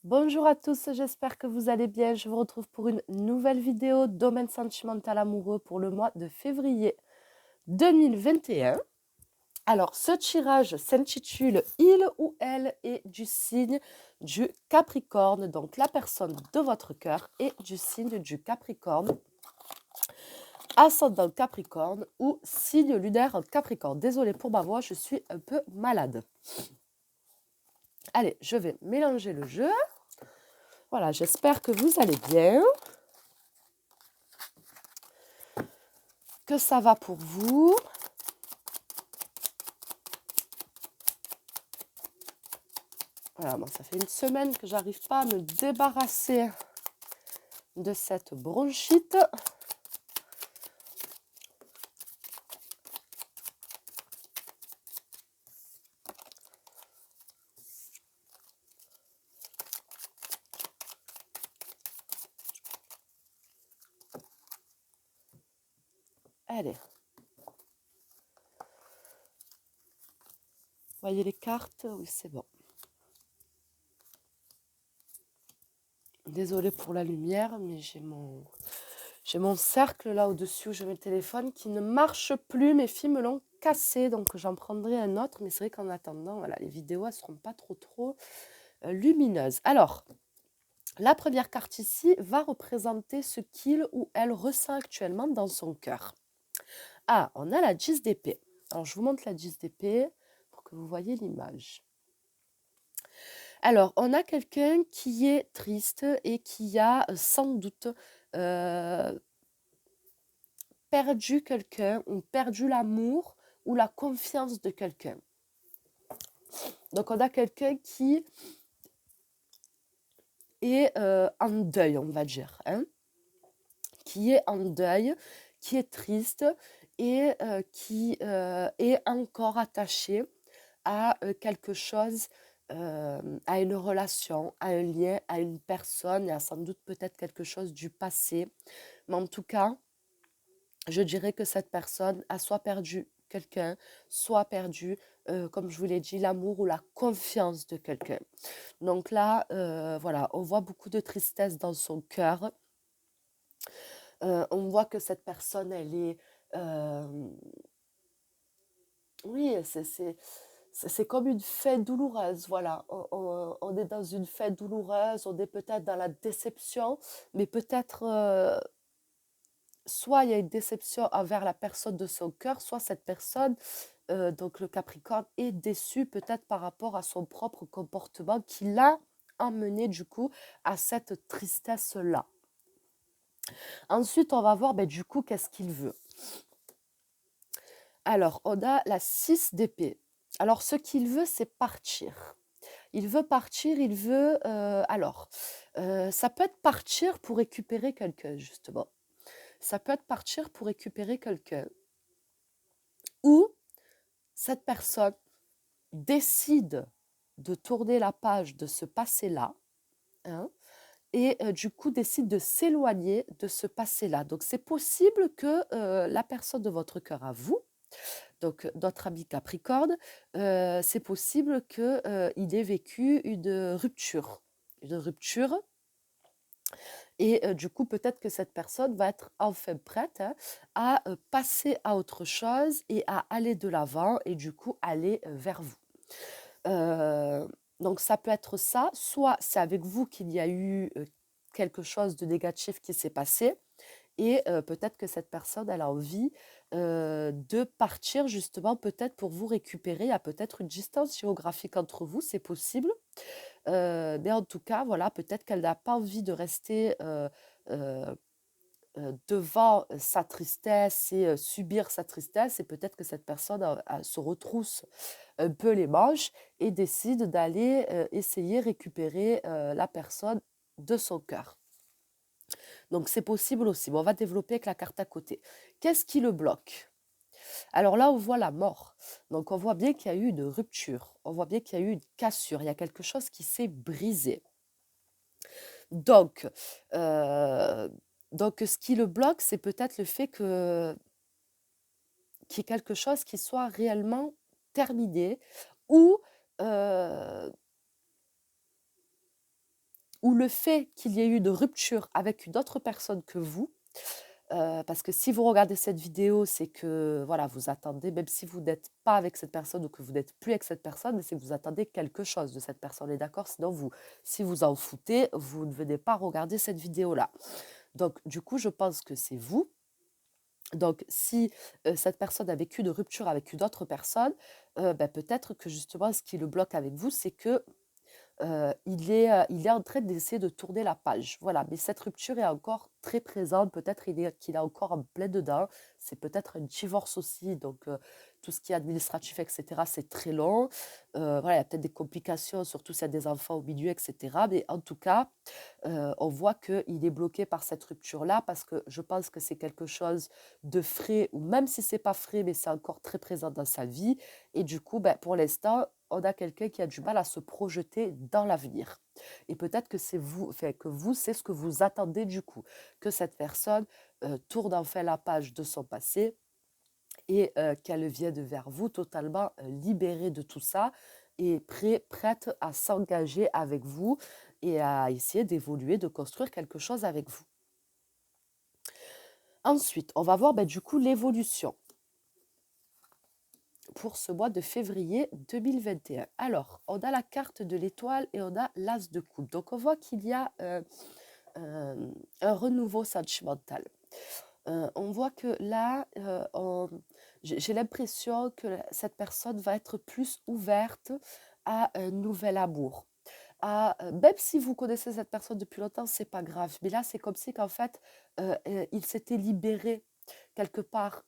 Bonjour à tous, j'espère que vous allez bien. Je vous retrouve pour une nouvelle vidéo domaine sentimental amoureux pour le mois de février 2021. Alors, ce tirage s'intitule Il ou elle est du signe du Capricorne. Donc, la personne de votre cœur est du signe du Capricorne, ascendant Capricorne ou signe lunaire Capricorne. Désolée pour ma voix, je suis un peu malade. Allez, je vais mélanger le jeu. Voilà, j'espère que vous allez bien, que ça va pour vous. Voilà, moi, ça fait une semaine que j'arrive pas à me débarrasser de cette bronchite. Allez. Voyez les cartes? Oui, c'est bon. Désolée pour la lumière, mais j'ai mon cercle là au-dessus où je mets le téléphone qui ne marche plus. Mes filles me l'ont cassé, donc j'en prendrai un autre. Mais c'est vrai qu'en attendant, voilà, les vidéos, elles ne seront pas trop lumineuses. Alors, la première carte ici va représenter ce qu'il ou elle ressent actuellement dans son cœur. Ah, on a la 10 d'épée. Alors, je vous montre la 10 d'épée pour que vous voyez l'image. Alors, on a quelqu'un qui est triste et qui a sans doute perdu quelqu'un ou perdu l'amour ou la confiance de quelqu'un. Donc, on a quelqu'un qui est en deuil, on va dire, hein, qui est en deuil, qui est triste et qui est encore attaché à quelque chose, à une relation, à un lien, à une personne et à sans doute peut-être quelque chose du passé. Mais en tout cas, je dirais que cette personne a soit perdu quelqu'un, soit perdu, comme je vous l'ai dit, l'amour ou la confiance de quelqu'un. Donc là, voilà, on voit beaucoup de tristesse dans son cœur. On voit que cette personne, elle est... oui, c'est comme une fête douloureuse, voilà. On est dans une fête douloureuse, on est peut-être dans la déception, mais peut-être soit il y a une déception envers la personne de son cœur, soit cette personne, donc le Capricorne, est déçu peut-être par rapport à son propre comportement qui l'a emmené du coup à cette tristesse-là. Ensuite, on va voir du coup qu'est-ce qu'il veut. Alors, on a la 6 d'épée. Alors, ce qu'il veut, c'est partir. Il veut partir, il veut... ça peut être partir pour récupérer quelqu'un, justement. Ça peut être partir pour récupérer quelqu'un. Ou cette personne décide de tourner la page de ce passé-là, hein, et du coup décide de s'éloigner de ce passé-là. Donc, c'est possible que la personne de votre cœur à vous, donc notre ami Capricorne, c'est possible qu'il ait vécu une rupture. Une rupture. Et du coup, peut-être que cette personne va être enfin prête, hein, à passer à autre chose et à aller de l'avant et du coup aller vers vous. Donc ça peut être ça, soit c'est avec vous qu'il y a eu quelque chose de négatif qui s'est passé, et peut-être que cette personne, elle a envie de partir justement peut-être pour vous récupérer. Il y a peut-être une distance géographique entre vous, c'est possible. Mais en tout cas, voilà, peut-être qu'elle n'a pas envie de rester euh, devant sa tristesse et subir sa tristesse. Et peut-être que cette personne se retrousse un peu les manches et décide d'aller essayer récupérer la personne de son cœur. Donc c'est possible aussi. Bon, on va développer avec la carte à côté. Qu'est-ce qui le bloque? Alors là, on voit la mort. Donc on voit bien qu'il y a eu une rupture. On voit bien qu'il y a eu une cassure. Il y a quelque chose qui s'est brisé. Donc, euh, donc ce qui le bloque, c'est peut-être le fait qu'il y ait quelque chose qui soit réellement terminé ou euh, ou le fait qu'il y ait eu une rupture avec une autre personne que vous, parce que si vous regardez cette vidéo, c'est que voilà, vous attendez, même si vous n'êtes pas avec cette personne ou que vous n'êtes plus avec cette personne, c'est que vous attendez quelque chose de cette personne, est d'accord? Sinon, si vous en foutez, vous ne venez pas regarder cette vidéo-là. Donc, du coup, je pense que c'est vous. Donc, si cette personne a vécu une rupture avec une autre personne, ben, peut-être que justement, ce qui le bloque avec vous, c'est que il est en train d'essayer de tourner la page. Voilà, mais cette rupture est encore très présente. Peut-être qu'il est encore en plein dedans. C'est peut-être un divorce aussi, donc tout ce qui est administratif, etc., c'est très long. Voilà, il y a peut-être des complications, surtout s'il y a des enfants au milieu, etc. Mais en tout cas, on voit qu'il est bloqué par cette rupture-là parce que je pense que c'est quelque chose de frais, ou même si c'est pas frais, mais c'est encore très présent dans sa vie. Et du coup, ben, pour l'instant, on a quelqu'un qui a du mal à se projeter dans l'avenir. Et peut-être que c'est vous, enfin, que vous, c'est ce que vous attendez du coup, que cette personne tourne enfin la page de son passé et qu'elle vienne vers vous totalement libérée de tout ça et prête à s'engager avec vous et à essayer d'évoluer, de construire quelque chose avec vous. Ensuite, on va voir ben, du coup l'évolution pour ce mois de février 2021. Alors, on a la carte de l'étoile et on a l'as de coupe. Donc, on voit qu'il y a un renouveau sentimental. On voit que là, j'ai l'impression que cette personne va être plus ouverte à un nouvel amour. Même si vous connaissez cette personne depuis longtemps, c'est pas grave. Mais là, c'est comme si qu'en fait, il s'était libéré quelque part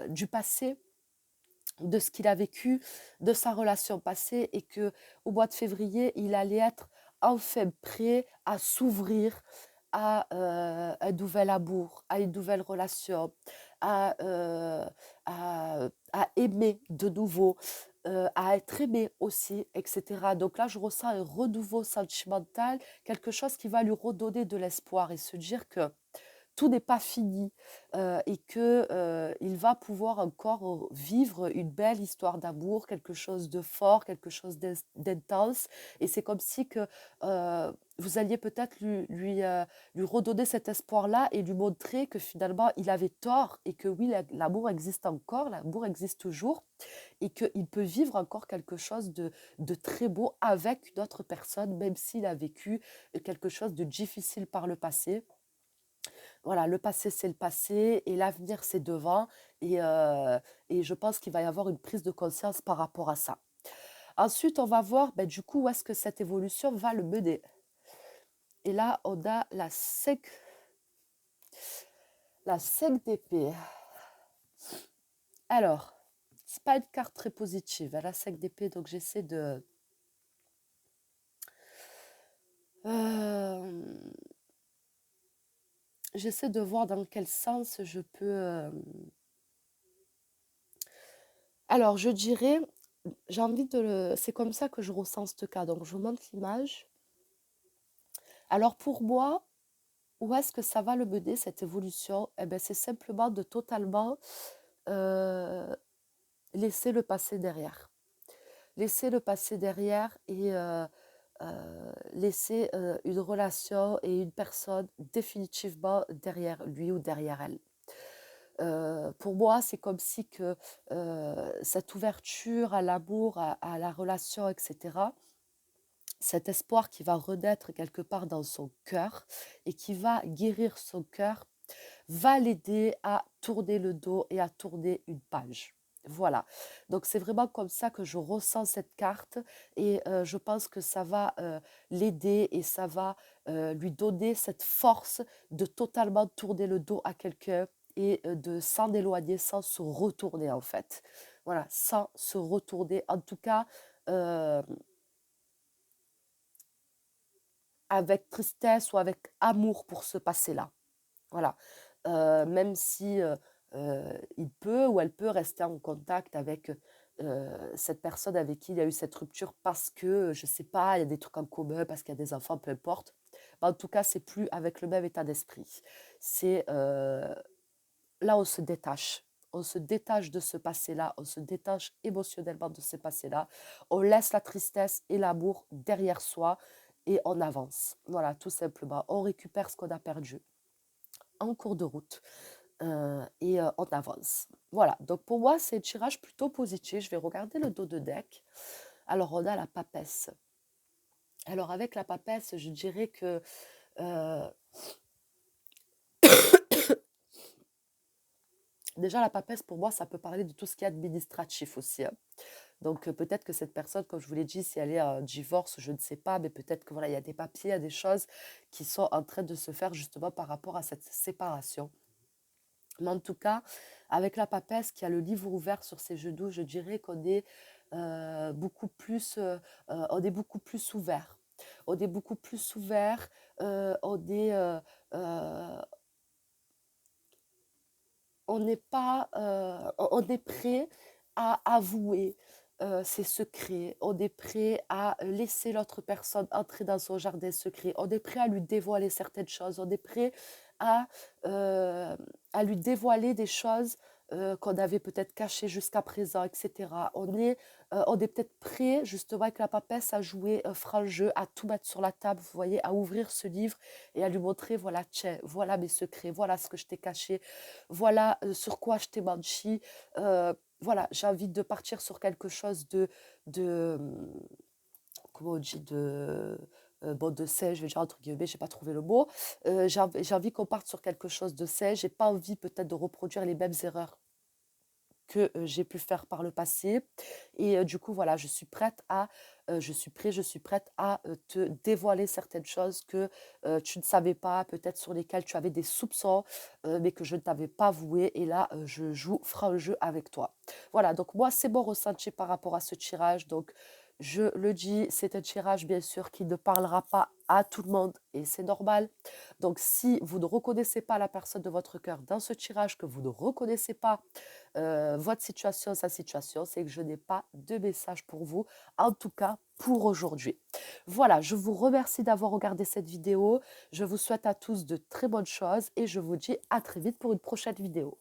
du passé, de ce qu'il a vécu, de sa relation passée, et que au mois de février, il allait être enfin prêt à s'ouvrir à un nouvel amour, à une nouvelle relation, à, euh, à aimer de nouveau, à être aimé aussi, etc. Donc là, je ressens un renouveau sentimental, quelque chose qui va lui redonner de l'espoir et se dire que tout n'est pas fini et que il va pouvoir encore vivre une belle histoire d'amour, quelque chose de fort, quelque chose d'intense. Et c'est comme si que vous alliez peut-être lui redonner cet espoir-là et lui montrer que finalement il avait tort et que oui, l'amour existe encore, l'amour existe toujours et qu'il peut vivre encore quelque chose de très beau avec une autre personne, même s'il a vécu quelque chose de difficile par le passé. Voilà, le passé, c'est le passé et l'avenir, c'est devant. Et je pense qu'il va y avoir une prise de conscience par rapport à ça. Ensuite, on va voir ben, du coup où est-ce que cette évolution va le mener. Et là, on a la 5 d'épée. Alors, c'est pas une carte très positive, hein, la 5 d'épée, donc euh, j'essaie de voir dans quel sens je peux... Alors, je dirais, j'ai envie de le... C'est comme ça que je ressens ce cas. Donc, je vous montre l'image. Alors, pour moi, où est-ce que ça va le mener, cette évolution? Eh ben, c'est simplement de totalement euh, laisser le passé derrière. Laisser le passé derrière et laisser une relation et une personne définitivement derrière lui ou derrière elle. Pour moi, c'est comme si que cette ouverture à l'amour, à la relation, etc., cet espoir qui va renaître quelque part dans son cœur et qui va guérir son cœur, va l'aider à tourner le dos et à tourner une page. Voilà, donc c'est vraiment comme ça que je ressens cette carte et je pense que ça va l'aider et ça va lui donner cette force de totalement tourner le dos à quelqu'un et de s'en éloigner sans se retourner en fait. Voilà, sans se retourner. En tout cas, euh, avec tristesse ou avec amour pour ce passé-là. Voilà. Même si il peut ou elle peut rester en contact avec cette personne avec qui il y a eu cette rupture parce que, je ne sais pas, il y a des trucs en commun, parce qu'il y a des enfants, peu importe. Mais en tout cas, c'est plus avec le même état d'esprit. C'est là, on se détache. On se détache de ce passé-là, on se détache émotionnellement de ce passé-là. On laisse la tristesse et l'amour derrière soi et on avance. Voilà, tout simplement. On récupère ce qu'on a perdu en cours de route et on avance. Voilà, donc pour moi, c'est un tirage plutôt positif. Je vais regarder le dos de deck. Alors, on a la papesse. Alors, avec la papesse, je dirais que euh, déjà, la papesse, pour moi, ça peut parler de tout ce qui est administratif aussi, hein. Donc, peut-être que cette personne, comme je vous l'ai dit, si elle est en divorce, je ne sais pas, mais peut-être que voilà, il y a des papiers, il y a des choses qui sont en train de se faire justement par rapport à cette séparation. Mais en tout cas, avec la papesse qui a le livre ouvert sur ses genoux, je dirais qu'on est on est beaucoup plus ouvert. On est beaucoup plus ouvert, euh, on n'est pas, on est prêt à avouer ses secrets, on est prêt à laisser l'autre personne entrer dans son jardin secret, on est prêt à lui dévoiler certaines choses, on est prêt à, euh, à lui dévoiler des choses qu'on avait peut-être cachées jusqu'à présent, etc. On est peut-être prêt, justement, avec la papesse, à jouer un franc jeu, à tout mettre sur la table, vous voyez, à ouvrir ce livre et à lui montrer, voilà, tiens, voilà mes secrets, voilà ce que je t'ai caché, voilà sur quoi je t'ai menti. Voilà, j'ai envie de partir sur quelque chose de comment on dit, bon, de sain, je vais dire entre guillemets, j'ai pas trouvé le mot. J'ai envie qu'on parte sur quelque chose de sain. J'ai pas envie peut-être de reproduire les mêmes erreurs que j'ai pu faire par le passé. Et du coup, voilà, je suis prête à te dévoiler certaines choses que tu ne savais pas, peut-être sur lesquelles tu avais des soupçons, mais que je ne t'avais pas voué. Et là, je joue franc jeu avec toi. Voilà, donc moi, c'est mon ressenti par rapport à ce tirage. Donc, je le dis, c'est un tirage, bien sûr, qui ne parlera pas à tout le monde, et c'est normal. Donc, si vous ne reconnaissez pas la personne de votre cœur dans ce tirage, que vous ne reconnaissez pas votre situation, sa situation, c'est que je n'ai pas de message pour vous, en tout cas pour aujourd'hui. Voilà, je vous remercie d'avoir regardé cette vidéo. Je vous souhaite à tous de très bonnes choses et je vous dis à très vite pour une prochaine vidéo.